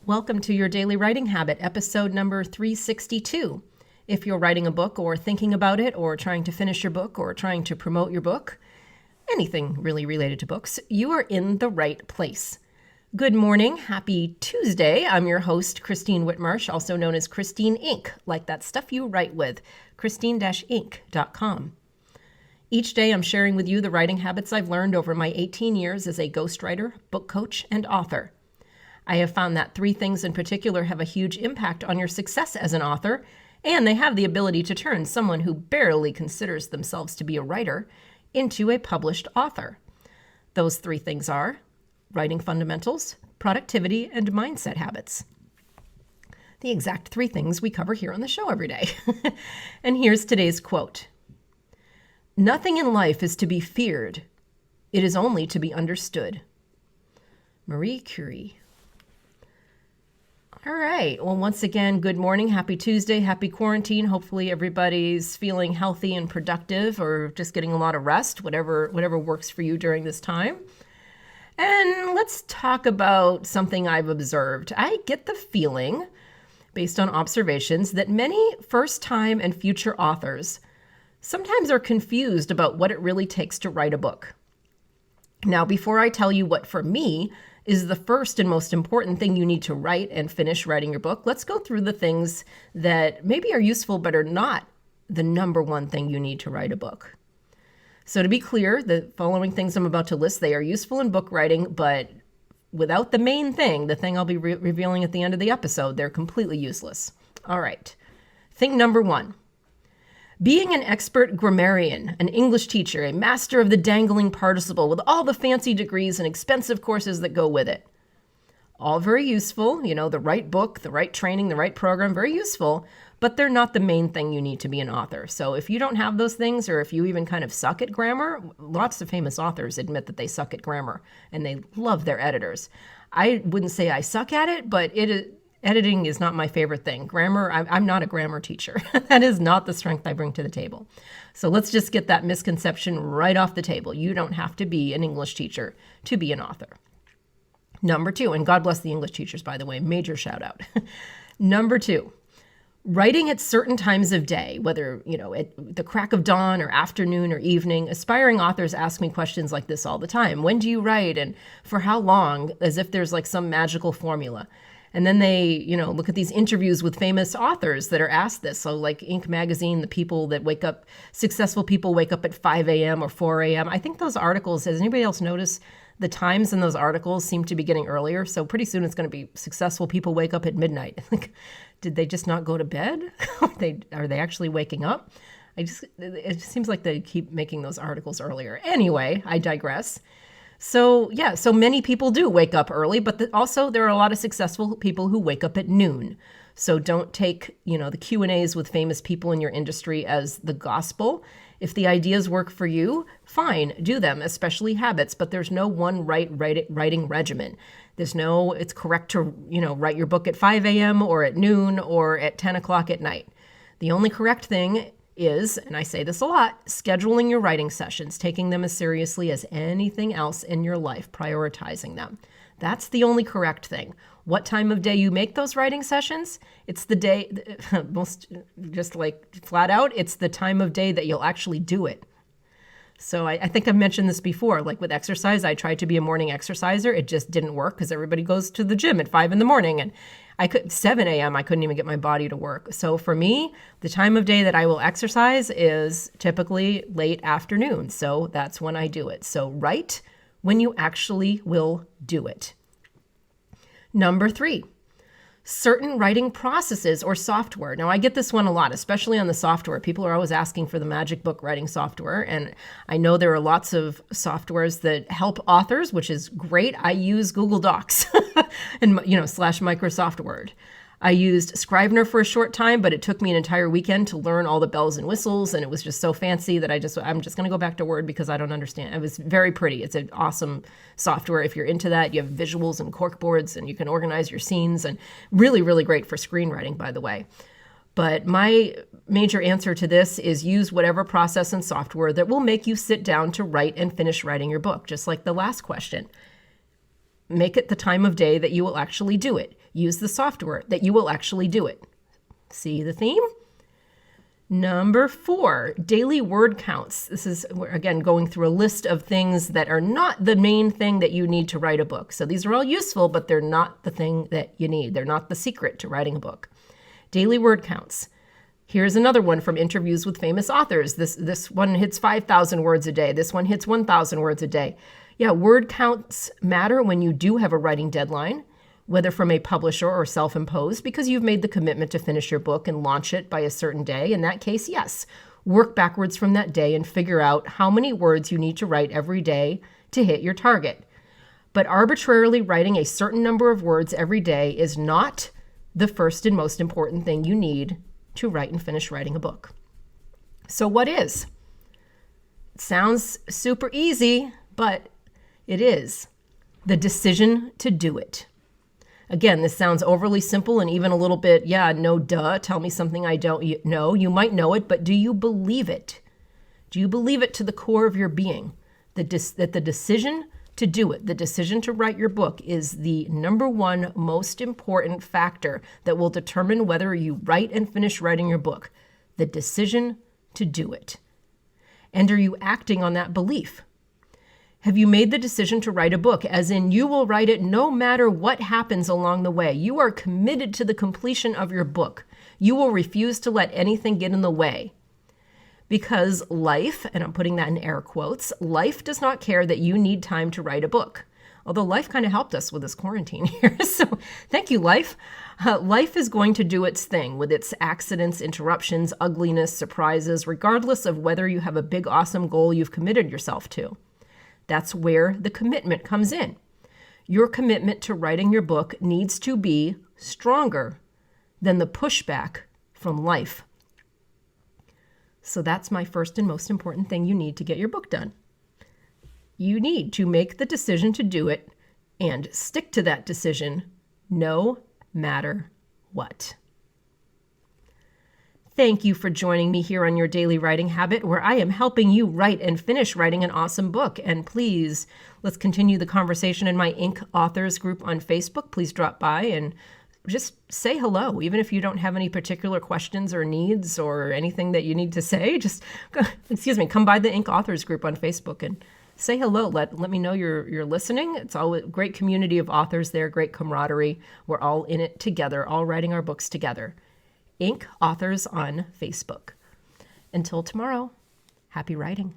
Welcome to your Daily Writing Habit, episode number 362. If you're writing a book or thinking about it or trying to finish your book or trying to promote your book, anything really related to books, you are in the right place. Good morning. Happy Tuesday. I'm your host, Christine Whitmarsh, also known as Christine Inc., like that stuff you write with, christine-inc.com. Each day I'm sharing with you the writing habits I've learned over my 18 years as a ghostwriter, book coach, and author. I have found that three things in particular have a huge impact on your success as an author, and they have the ability to turn someone who barely considers themselves to be a writer into a published author. Those three things are writing fundamentals, productivity, and mindset habits. The exact three things we cover here on the show every day. And here's today's quote. Nothing in life is to be feared. It is only to be understood. Marie Curie. All right. Well, once again, good morning. Happy Tuesday. Happy quarantine. Hopefully everybody's feeling healthy and productive or just getting a lot of rest, whatever works for you during this time. And let's talk about something I've observed. I get the feeling, based on observations, that many first-time and future authors sometimes are confused about what it really takes to write a book. Now, before I tell you what for me is the first and most important thing you need to write and finish writing your book, let's go through the things that maybe are useful but are not the number one thing you need to write a book. So to be clear, the following things I'm about to list, they are useful in book writing, but without the main thing, the thing I'll be revealing at the end of the episode, they're completely useless. All right. Thing number one. Being an expert grammarian, an English teacher, a master of the dangling participle with all the fancy degrees and expensive courses that go with it. All very useful, the right book, the right training, the right program, very useful, but they're not the main thing you need to be an author. So if you don't have those things, or if you even kind of suck at grammar, lots of famous authors admit that they suck at grammar and they love their editors. I wouldn't say I suck at it, but editing is not my favorite thing. Grammar, I'm not a grammar teacher. That is not the strength I bring to the table. So let's just get that misconception right off the table. You don't have to be an English teacher to be an author. Number two, and God bless the English teachers, by the way, major shout out. Number two, writing at certain times of day, whether, at the crack of dawn or afternoon or evening. Aspiring authors ask me questions like this all the time. When do you write and for how long? As if there's like some magical formula. And then they, look at these interviews with famous authors that are asked this. So like Inc. magazine, the people that wake up, successful people wake up at 5 a.m. or 4 a.m. I think those articles, has anybody else noticed the times in those articles seem to be getting earlier? So pretty soon it's going to be successful people wake up at midnight. Like, did they just not go to bed? Are they actually waking up? It just seems like they keep making those articles earlier. Anyway, I digress. So many people do wake up early, but also there are a lot of successful people who wake up at noon. So don't take, the Q&As with famous people in your industry as the gospel. If the ideas work for you, fine, do them, especially habits, but there's no one writing regimen. It's correct to, write your book at 5 a.m. or at noon or at 10 o'clock at night. The only correct thing is, and I say this a lot, scheduling your writing sessions, taking them as seriously as anything else in your life, prioritizing them. That's the only correct thing. What time of day you make those writing sessions, it's the day, just like flat out, it's the time of day that you'll actually do it. So I think I've mentioned this before, like with exercise, I tried to be a morning exerciser. It just didn't work because everybody goes to the gym at 5 a.m. and 7 a.m. I couldn't even get my body to work. So for me, the time of day that I will exercise is typically late afternoon. So that's when I do it. So write when you actually will do it. Number three, certain writing processes or software. Now, I get this one a lot, especially on the software. People are always asking for the magic book writing software. And I know there are lots of softwares that help authors, which is great. I use Google Docs and, / Microsoft Word. I used Scrivener for a short time, but it took me an entire weekend to learn all the bells and whistles. And it was just so fancy that I'm just going to go back to Word because I don't understand. It was very pretty. It's an awesome software. If you're into that, you have visuals and corkboards and you can organize your scenes, and really, really great for screenwriting, by the way. But my major answer to this is use whatever process and software that will make you sit down to write and finish writing your book, just like the last question. Make it the time of day that you will actually do it. Use the software that you will actually do it. See the theme? Number 4, daily word counts. This is, again, going through a list of things that are not the main thing that you need to write a book. So these are all useful, but they're not the thing that you need. They're not the secret to writing a book. Daily word counts. Here's another one from interviews with famous authors. This one hits 5,000 words a day. This one hits 1,000 words a day. Yeah, word counts matter when you do have a writing deadline, whether from a publisher or self-imposed, because you've made the commitment to finish your book and launch it by a certain day. In that case, yes, work backwards from that day and figure out how many words you need to write every day to hit your target. But arbitrarily writing a certain number of words every day is not the first and most important thing you need to write and finish writing a book. So what is? It sounds super easy, but it is the decision to do it. Again, this sounds overly simple and even a little bit, no duh, tell me something I don't know. You might know it, but do you believe it? Do you believe it to the core of your being? That the decision to do it, the decision to write your book is the number one most important factor that will determine whether you write and finish writing your book. The decision to do it. And are you acting on that belief? Have you made the decision to write a book, as in you will write it no matter what happens along the way? You are committed to the completion of your book. You will refuse to let anything get in the way. Because life, and I'm putting that in air quotes, life does not care that you need time to write a book. Although life kind of helped us with this quarantine here. So thank you, life. Life is going to do its thing with its accidents, interruptions, ugliness, surprises, regardless of whether you have a big, awesome goal you've committed yourself to. That's where the commitment comes in. Your commitment to writing your book needs to be stronger than the pushback from life. So that's my first and most important thing you need to get your book done. You need to make the decision to do it and stick to that decision no matter what. Thank you for joining me here on Your Daily Writing Habit, where I am helping you write and finish writing an awesome book. And please, let's continue the conversation in my Inc. Authors group on Facebook. Please drop by and just say hello. Even if you don't have any particular questions or needs or anything that you need to say, just, come by the Inc. Authors group on Facebook and say hello. Let me know you're listening. It's all a great community of authors there, great camaraderie. We're all in it together, all writing our books together. Inc. Authors on Facebook. Until tomorrow, happy writing.